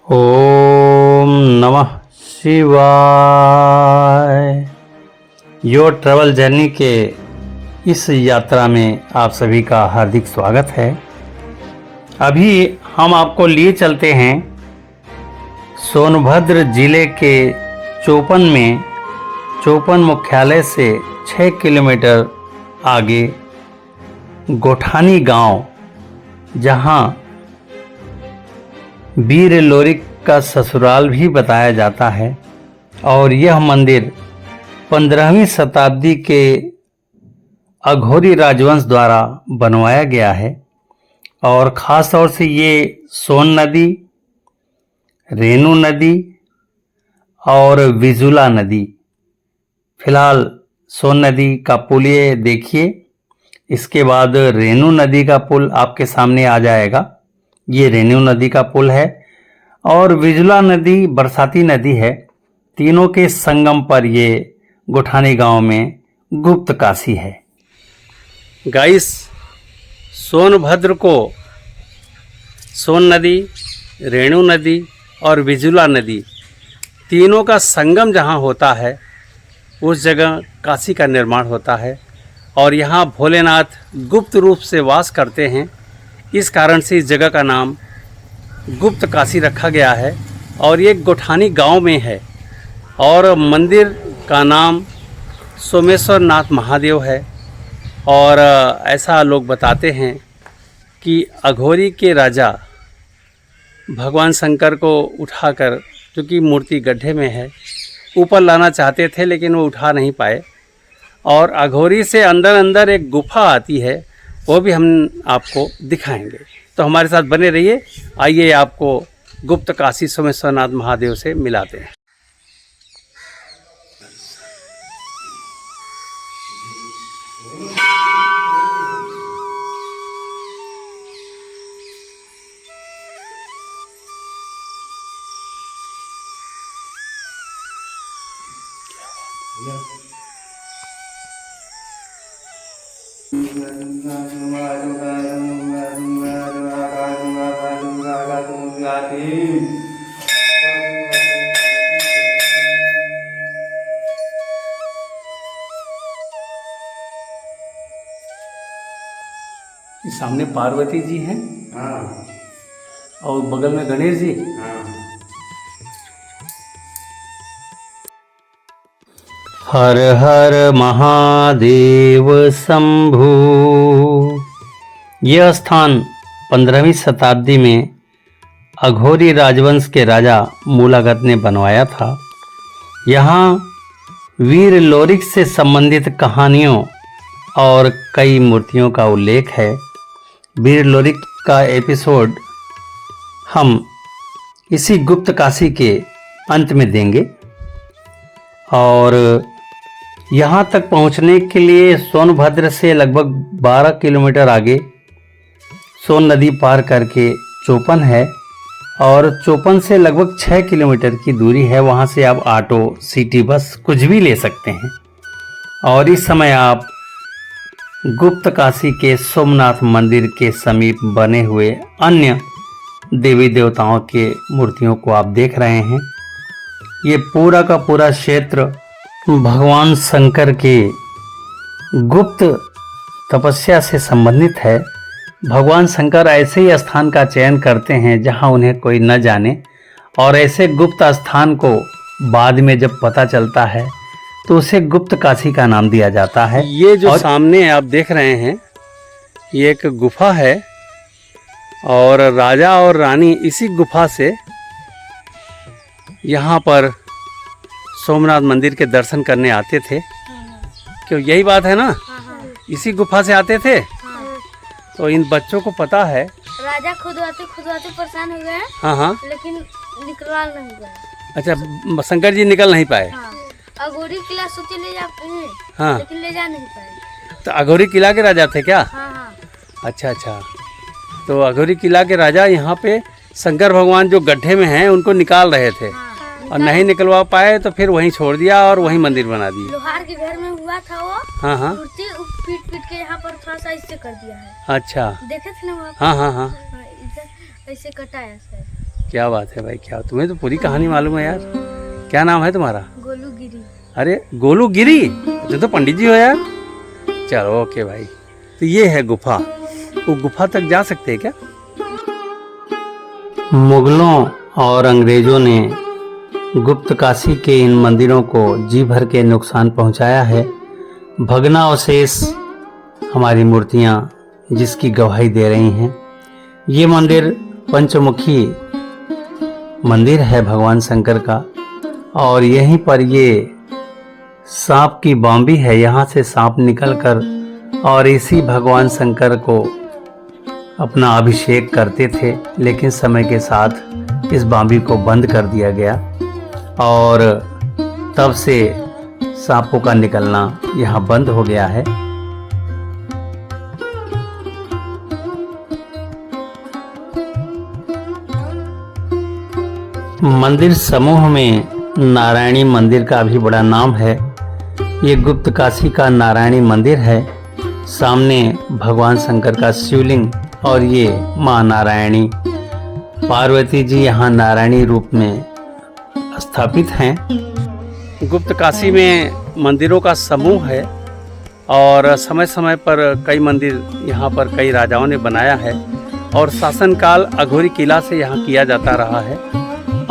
ओम नमः शिवाय। Your travel journey के इस यात्रा में आप सभी का हार्दिक स्वागत है। अभी हम आपको लिए चलते हैं सोनभद्र जिले के चोपन मुख्यालय से 6 किलोमीटर आगे गोठानी गांव, जहां वीर लोरिक का ससुराल भी बताया जाता है। और यह मंदिर 15वीं शताब्दी के अघोरी राजवंश द्वारा बनवाया गया है। और ख़ास तौर से ये सोन नदी, रेणु नदी और विजुला नदी, फिलहाल सोन नदी का पुल ये देखिए, इसके बाद रेणु नदी का पुल आपके सामने आ जाएगा। ये रेणु नदी का पुल है और विजुला नदी बरसाती नदी है। तीनों के संगम पर ये गोठानी गांव में गुप्त काशी है। गाइस, सोनभद्र को सोन नदी, रेणु नदी और विजुला नदी तीनों का संगम जहां होता है, उस जगह काशी का निर्माण होता है। और यहाँ भोलेनाथ गुप्त रूप से वास करते हैं। इस कारण से इस जगह का नाम गुप्त काशी रखा गया है। और ये गोठानी गांव में है। और मंदिर का नाम सोमेश्वर नाथ महादेव है। और ऐसा लोग बताते हैं कि अघोरी के राजा भगवान शंकर को उठाकर, क्योंकि मूर्ति गड्ढे में है, ऊपर लाना चाहते थे लेकिन वो उठा नहीं पाए। और अघोरी से अंदर एक गुफा आती है, वो भी हम आपको दिखाएंगे। तो हमारे साथ बने रहिए। आइए आपको गुप्त काशी सोमेश्वरनाथ महादेव से मिलाते हैं। सामने पार्वती जी हैं। हाँ। और बगल में गणेश जी। हाँ। हर हर महादेव शंभु। यह स्थान 15वीं शताब्दी में अघोरी राजवंश के राजा मूलागत ने बनवाया था। यहाँ वीर लोरिक से संबंधित कहानियों और कई मूर्तियों का उल्लेख है। वीर लोरिक का एपिसोड हम इसी गुप्त काशी के अंत में देंगे। और यहाँ तक पहुँचने के लिए सोनभद्र से लगभग 12 किलोमीटर आगे सोन नदी पार करके चोपन है। और चोपन से लगभग 6 किलोमीटर की दूरी है। वहाँ से आप ऑटो, सिटी बस कुछ भी ले सकते हैं। और इस समय आप गुप्त काशी के सोमनाथ मंदिर के समीप बने हुए अन्य देवी देवताओं के मूर्तियों को आप देख रहे हैं। ये पूरा का पूरा क्षेत्र भगवान शंकर के गुप्त तपस्या से संबंधित है। भगवान शंकर ऐसे ही स्थान का चयन करते हैं जहां उन्हें कोई न जाने। और ऐसे गुप्त स्थान को बाद में जब पता चलता है तो उसे गुप्त काशी का नाम दिया जाता है। ये जो सामने आप देख रहे हैं, ये एक गुफा है। और राजा और रानी इसी गुफा से यहाँ पर सोमनाथ मंदिर के दर्शन करने आते थे। क्यों, यही बात है ना? इसी गुफा से आते थे। तो इन बच्चों को पता है, राजा खुदवाते परेशान हो गए। हाँ, लेकिन निकल नहीं गए। अच्छा, शंकर जी निकल नहीं पाए। अघोरी किला सोचे ले जाते हैं। हाँ, लेकिन ले जा नहीं पाए। तो अघोरी किला के राजा थे क्या? हाँ। अच्छा। तो अघोरी किला के राजा यहाँ पे शंकर भगवान जो गड्ढे में हैं उनको निकाल रहे थे। और नहीं निकलवा पाए तो फिर वहीं छोड़ दिया और वहीं मंदिर बना दिया। लोहार के घर में हुआ था वो। हाँ। मूर्ति पीट के यहाँ पर थोड़ा सा इससे कर दिया है। अच्छा, देखे थे ना वहाँ? हाँ। इधर ऐसे कटा है सर। क्या बात है भाई, क्या तुम्हें तो पूरी कहानी मालूम है यार। क्या नाम है तुम्हारा? गोलू गिरी। अरे गोलू गिरी, तुम तो पंडित जी हो यार। चलो ओके भाई। तो ये है गुफा, वो गुफा तक जा सकते हैं क्या? मुगलों और अंग्रेजों ने गुप्त काशी के इन मंदिरों को जी भर के नुकसान पहुंचाया है। भग्नावशेष हमारी मूर्तियां जिसकी गवाही दे रही हैं। ये मंदिर पंचमुखी मंदिर है भगवान शंकर का, और यहीं पर ये सांप की बांबी है। यहाँ से सांप निकलकर और इसी भगवान शंकर को अपना अभिषेक करते थे, लेकिन समय के साथ इस बांबी को बंद कर दिया गया और तब से सांपों का निकलना यहाँ बंद हो गया है। मंदिर समूह में नारायणी मंदिर का भी बड़ा नाम है। ये गुप्त काशी का नारायणी मंदिर है। सामने भगवान शंकर का शिवलिंग और ये माँ नारायणी पार्वती जी यहाँ नारायणी रूप में स्थापित हैं। गुप्त काशी में मंदिरों का समूह है और समय समय पर कई मंदिर यहाँ पर कई राजाओं ने बनाया है और शासनकाल अघोरी किला से यहाँ किया जाता रहा है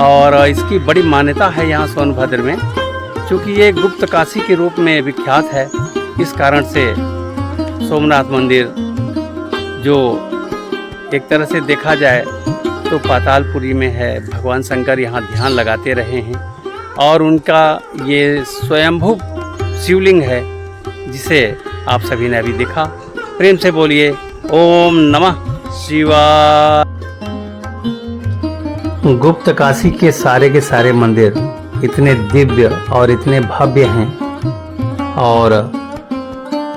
और इसकी बड़ी मान्यता है यहाँ सोनभद्र में। क्योंकि ये गुप्त काशी के रूप में विख्यात है, इस कारण से सोमनाथ मंदिर जो एक तरह से देखा जाए तो पातालपुरी में है। भगवान शंकर यहाँ ध्यान लगाते रहे हैं और उनका ये स्वयंभू शिवलिंग है जिसे आप सभी ने अभी देखा। प्रेम से बोलिए ओम नमः शिवाय। गुप्त काशी के सारे मंदिर इतने दिव्य और इतने भव्य हैं और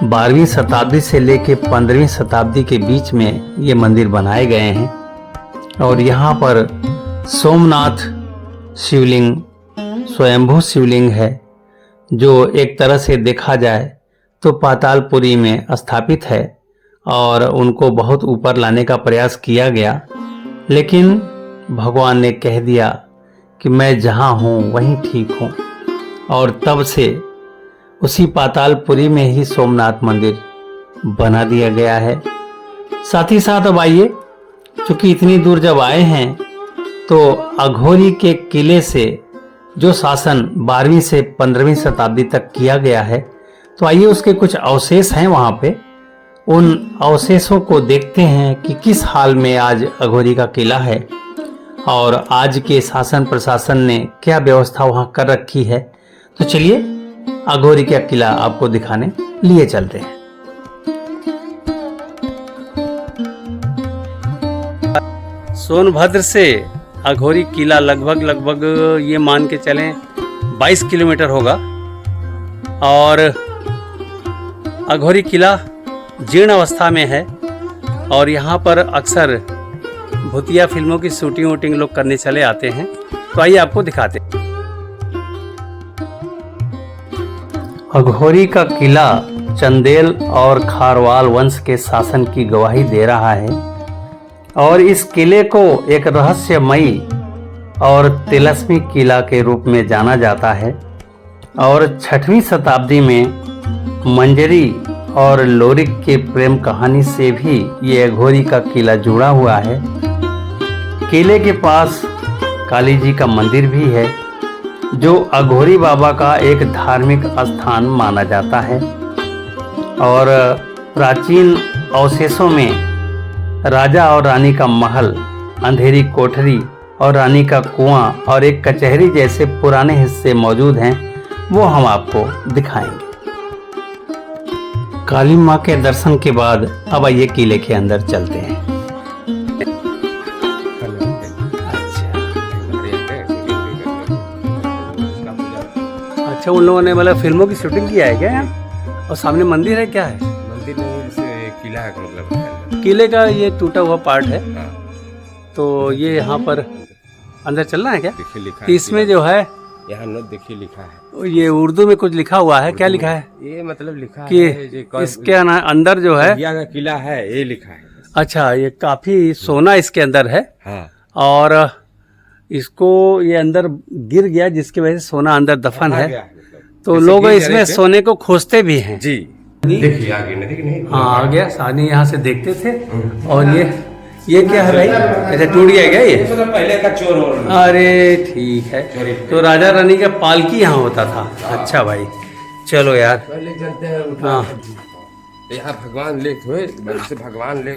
12वीं शताब्दी से लेकर 15वीं शताब्दी के बीच में ये मंदिर बनाए गए हैं और यहाँ पर सोमनाथ शिवलिंग स्वयंभू शिवलिंग है जो एक तरह से देखा जाए तो पातालपुरी में स्थापित है और उनको बहुत ऊपर लाने का प्रयास किया गया, लेकिन भगवान ने कह दिया कि मैं जहाँ हूँ वहीं ठीक हूँ और तब से उसी पातालपुरी में ही सोमनाथ मंदिर बना दिया गया है। साथ ही साथ अब आइए, चूंकि इतनी दूर जब आए हैं तो अघोरी के किले से जो शासन 12वीं से 15वीं शताब्दी तक किया गया है, तो आइए उसके कुछ अवशेष हैं वहाँ पे, उन अवशेषों को देखते हैं कि किस हाल में आज अघोरी का किला है और आज के शासन प्रशासन ने क्या व्यवस्था वहां कर रखी है। तो चलिए अघोरी का किला आपको दिखाने लिए चलते हैं। सोनभद्र से अघोरी किला लगभग ये मान के चलें 22 किलोमीटर होगा और अघोरी किला जीर्ण अवस्था में है और यहाँ पर अक्सर भूतिया फिल्मों की शूटिंग लोग करने चले आते हैं। तो आइए आपको दिखाते हैं। अघोरी का किला चंदेल और खारवाल वंश के शासन की गवाही दे रहा है और इस किले को एक रहस्यमयी और तिलस्मी किला के रूप में जाना जाता है और 6वीं शताब्दी में मंजरी और लोरिक के प्रेम कहानी से भी ये अघोरी का किला जुड़ा हुआ है। किले के पास काली जी का मंदिर भी है जो अघोरी बाबा का एक धार्मिक स्थान माना जाता है और प्राचीन अवशेषों में राजा और रानी का महल, अंधेरी कोठरी और रानी का कुआं और एक कचहरी जैसे पुराने हिस्से मौजूद हैं, वो हम आपको दिखाएंगे। काली माँ के दर्शन के बाद अब आइए किले के अंदर चलते हैं। अच्छा, उन लोगों ने मतलब फिल्मों की शूटिंग किया है क्या यहाँ? और सामने मंदिर है, क्या है? मंदिर नहीं, जैसे किला है, मतलब किले का ये टूटा हुआ पार्ट है। हाँ। तो ये यहाँ पर अंदर चलना है क्या? देखिए लिखा तो इसमें जो है यहाँ नोट देखिए लिखा है, ये उर्दू में कुछ लिखा हुआ है। क्या लिखा है? ये मतलब लिखा कि है इसके अंदर जो है का किला है, ये लिखा है। अच्छा, ये काफी सोना इसके अंदर है हाँ। और इसको ये अंदर गिर गया, जिसकी वजह से सोना अंदर दफन आ है। गया मतलब। तो जैसे लोग गिर इसमें गए थे। सोने को खोजते भी हैं। जी देखिए आगे नहीं, देखिए नहीं। हाँ, आ गया सानी, यहाँ से देखते थे। और ये क्या है भाई? अच्छा, टूट गया क्या ये? मतलब पहले का चोर और अरे ठीक है, तो राजा रानी का पालकी यहाँ होता था। अच्छा भाई, चलो यार। पहले जानते हैं हाँ यहाँ भगवान लेख हुए, जैसे भगवान थे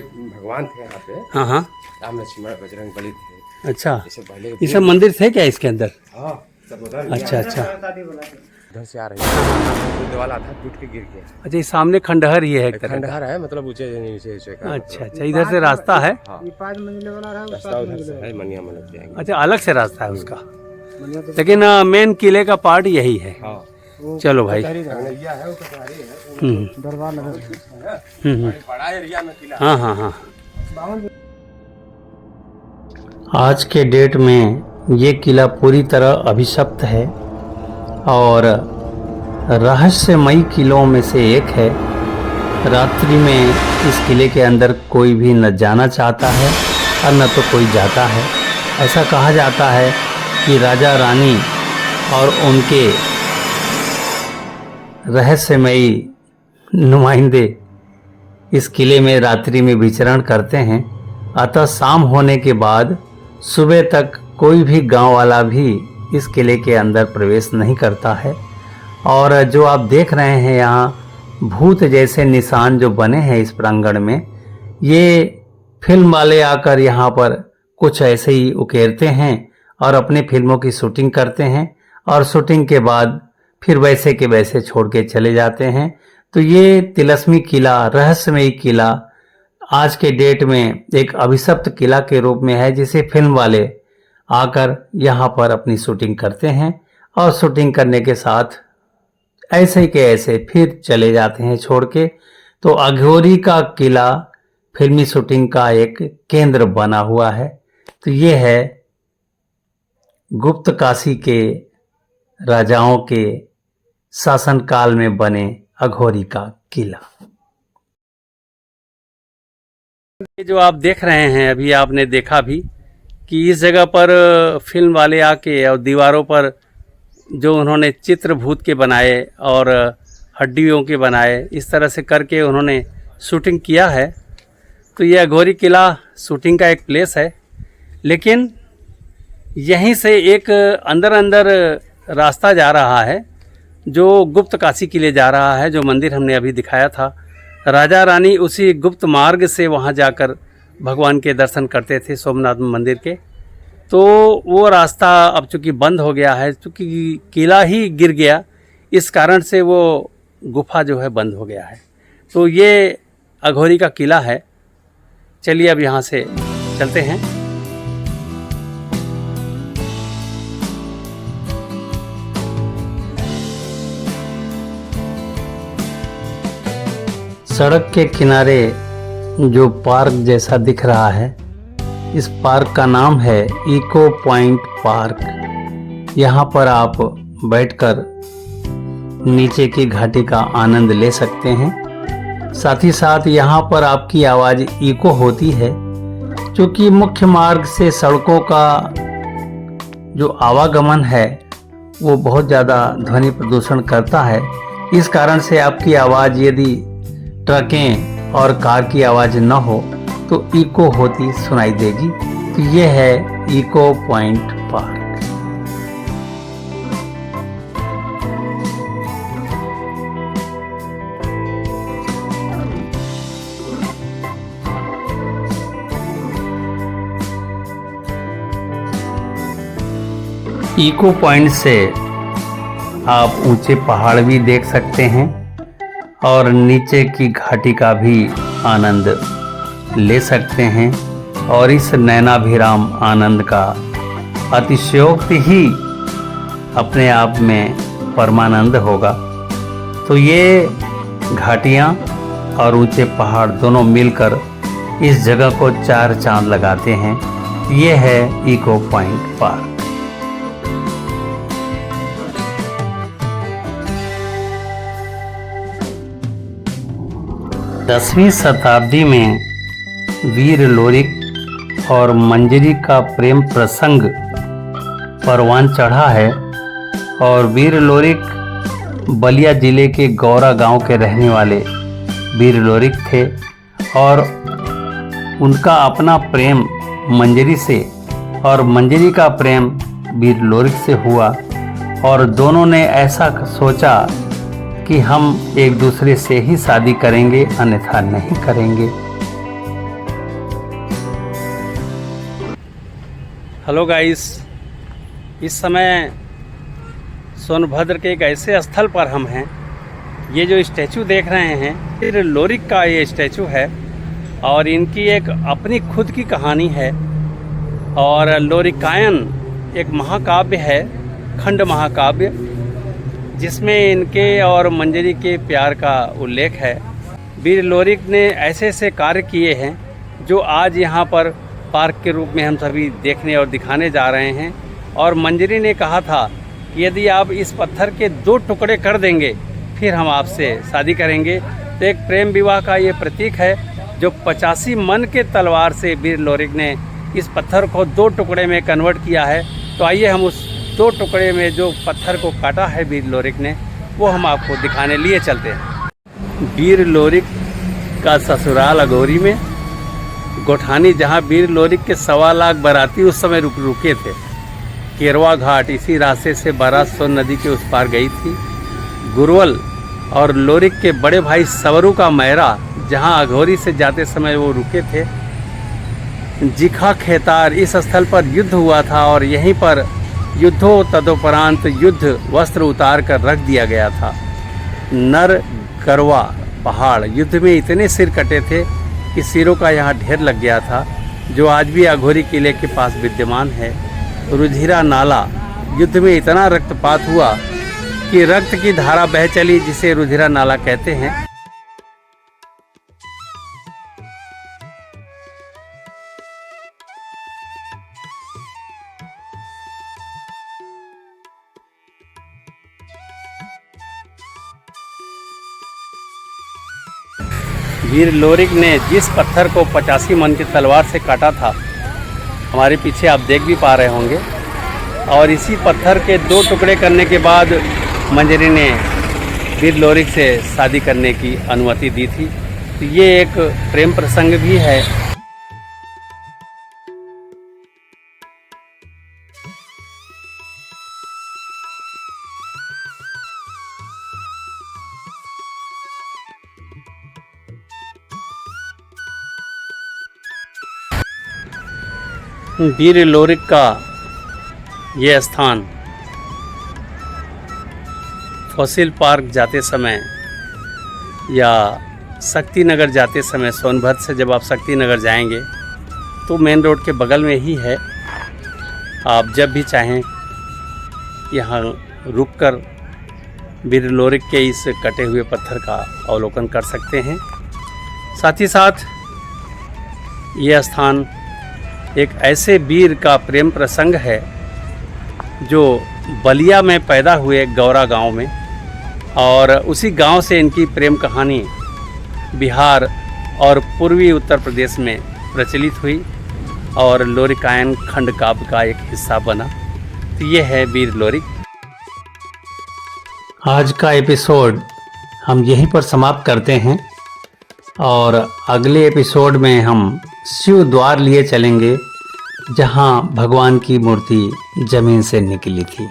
यहाँ पे। हाँ हाँ, राम लक्ष्मण बजरंग बली थे। अच्छा, जैसे पहले ये सब मंदिर थे क्या इसके अंदर? हाँ सब उधर अच्छा अच्छा उधर से आ रही है। दीवार था, टूट के गिर गया। अच्छा, ये सामने खंडहर ही है एक तरह का। खंडहर है, मतलब ऊंचे नीचे का। अच्छा अच्छा, इधर से रास्ता है। हाँ रास्ता उधर से है, मनिया मनक जाएंगे। अच्छा, अलग से रास्ता है उसका, लेकिन मेन किले का पार्ट यही है। हाँ चलो भाई। कन्हैया है, वो कचहरी है, हम्म बड़ा एरिया में किला। हाँ हाँ हाँ। आज के डेट में ये किला पूरी तरह अभिशप्त है और रहस्यमयी किलों में से एक है। रात्रि में इस किले के अंदर कोई भी न जाना चाहता है और न तो कोई जाता है। ऐसा कहा जाता है कि राजा रानी और उनके रहस्यमयी नुमाइंदे इस किले में रात्रि में विचरण करते हैं। अतः शाम होने के बाद सुबह तक कोई भी गांव वाला भी इस किले के अंदर प्रवेश नहीं करता है। और जो आप देख रहे हैं यहाँ भूत जैसे निशान जो बने हैं इस प्रांगण में, ये फिल्म वाले आकर यहाँ पर कुछ ऐसे ही उकेरते हैं और अपनी फिल्मों की शूटिंग करते हैं और शूटिंग के बाद फिर वैसे के वैसे छोड़ के चले जाते हैं। तो ये तिलस्मी किला, रहस्यमयी किला आज के डेट में एक अभिशप्त किला के रूप में है, जिसे फिल्म वाले आकर यहाँ पर अपनी शूटिंग करते हैं और शूटिंग करने के साथ ऐसे के ऐसे फिर चले जाते हैं छोड़ के। तो अघोरी का किला फिल्मी शूटिंग का एक केंद्र बना हुआ है। तो ये है गुप्त काशी के राजाओं के शासनकाल में बने अघोरी का किला। ये जो आप देख रहे हैं, अभी आपने देखा भी कि इस जगह पर फिल्म वाले आके और दीवारों पर जो उन्होंने चित्र भूत के बनाए और हड्डियों के बनाए, इस तरह से करके उन्होंने शूटिंग किया है। तो ये अघोरी किला शूटिंग का एक प्लेस है, लेकिन यहीं से एक अंदर अंदर रास्ता जा रहा है जो गुप्त काशी किले जा रहा है। जो मंदिर हमने अभी दिखाया था, राजा रानी उसी गुप्त मार्ग से वहाँ जाकर भगवान के दर्शन करते थे, सोमनाथ मंदिर के। तो वो रास्ता अब चूँकि बंद हो गया है, चूँकि किला ही गिर गया, इस कारण से वो गुफा जो है बंद हो गया है। तो ये अघोरी का किला है। चलिए अब यहाँ से चलते हैं। सड़क के किनारे जो पार्क जैसा दिख रहा है, इस पार्क का नाम है इको पॉइंट पार्क। यहाँ पर आप बैठकर नीचे की घाटी का आनंद ले सकते हैं। साथ ही साथ यहाँ पर आपकी आवाज़ इको होती है, क्योंकि मुख्य मार्ग से सड़कों का जो आवागमन है वो बहुत ज़्यादा ध्वनि प्रदूषण करता है। इस कारण से आपकी आवाज़, यदि ट्रकें और कार की आवाज़ न हो तो इको होती सुनाई देगी। तो ये है echo point park. Echo point से आप ऊंचे पहाड़ भी देख सकते हैं और नीचे की घाटी का भी आनंद ले सकते हैं। और इस नैनाभिराम आनंद का अतिशयोक्ति ही अपने आप में परमानंद होगा। तो ये घाटियाँ और ऊंचे पहाड़ दोनों मिलकर इस जगह को चार चांद लगाते हैं। ये है इको पॉइंट पार्क। 10वीं शताब्दी में वीर लोरिक और मंजरी का प्रेम प्रसंग परवान चढ़ा है। और वीर लोरिक बलिया जिले के गौरा गांव के रहने वाले वीर लोरिक थे और उनका अपना प्रेम मंजरी से और मंजरी का प्रेम वीर लोरिक से हुआ और दोनों ने ऐसा सोचा कि हम एक दूसरे से ही शादी करेंगे, अन्यथा नहीं करेंगे। हेलो गाइस, इस समय सोनभद्र के एक ऐसे स्थल पर हम हैं। ये जो स्टैचू देख रहे हैं वीर लोरिक का ये स्टैचू है और इनकी एक अपनी खुद की कहानी है। और लोरिकायन एक महाकाव्य है, खंड महाकाव्य, जिसमें इनके और मंजरी के प्यार का उल्लेख है। वीर लोरिक ने ऐसे ऐसे कार्य किए हैं जो आज यहाँ पर पार्क के रूप में हम सभी देखने और दिखाने जा रहे हैं। और मंजरी ने कहा था कि यदि आप इस पत्थर के 2 टुकड़े कर देंगे फिर हम आपसे शादी करेंगे। तो एक प्रेम विवाह का ये प्रतीक है जो 85 मन के तलवार से वीर लोरिक ने इस पत्थर को 2 टुकड़े में कन्वर्ट किया है। तो आइए हम उस 2 टुकड़े में जो पत्थर को काटा है वीर लोरिक ने, वो हम आपको दिखाने लिए चलते हैं। वीर लोरिक का ससुराल अघोरी में गोठानी, जहाँ वीर लोरिक के 1.25 लाख बाराती उस समय रुके थे। केरवा घाट इसी रास्ते से बरात सोन नदी के उस पार गई थी। गुरवल और लोरिक के बड़े भाई सवरू का मैरा, जहां अघोरी से जाते समय वो रुके थे। जिखा खेतार, इस स्थल पर युद्ध हुआ था और यहीं पर युद्धों तदोपरांत युद्ध वस्त्र उतार कर रख दिया गया था। नर गरवा पहाड़, युद्ध में इतने सिर कटे थे कि सिरों का यहाँ ढेर लग गया था, जो आज भी अघोरी किले के पास विद्यमान है। रुधिरा नाला, युद्ध में इतना रक्तपात हुआ कि रक्त की धारा बह चली, जिसे रुधिरा नाला कहते हैं। वीर लोरिक ने जिस पत्थर को 85 मन की तलवार से काटा था, हमारे पीछे आप देख भी पा रहे होंगे। और इसी पत्थर के 2 टुकड़े करने के बाद मंजरी ने वीर लोरिक से शादी करने की अनुमति दी थी। तो ये एक प्रेम प्रसंग भी है। वीर लोरिक का ये स्थान फॉसिल पार्क जाते समय या शक्ति नगर जाते समय, सोनभद्र से जब आप शक्ति नगर जाएंगे तो मेन रोड के बगल में ही है। आप जब भी चाहें यहाँ रुककर वीर लोरिक के इस कटे हुए पत्थर का अवलोकन कर सकते हैं। साथ ही साथ ये स्थान एक ऐसे वीर का प्रेम प्रसंग है जो बलिया में पैदा हुए गौरा गांव में, और उसी गांव से इनकी प्रेम कहानी बिहार और पूर्वी उत्तर प्रदेश में प्रचलित हुई और लोरिकायन खंड काव्य का एक हिस्सा बना। तो ये है वीर लोरिक। आज का एपिसोड हम यहीं पर समाप्त करते हैं और अगले एपिसोड में हम शिव द्वार लिए चलेंगे, जहां भगवान की मूर्ति जमीन से निकली थी।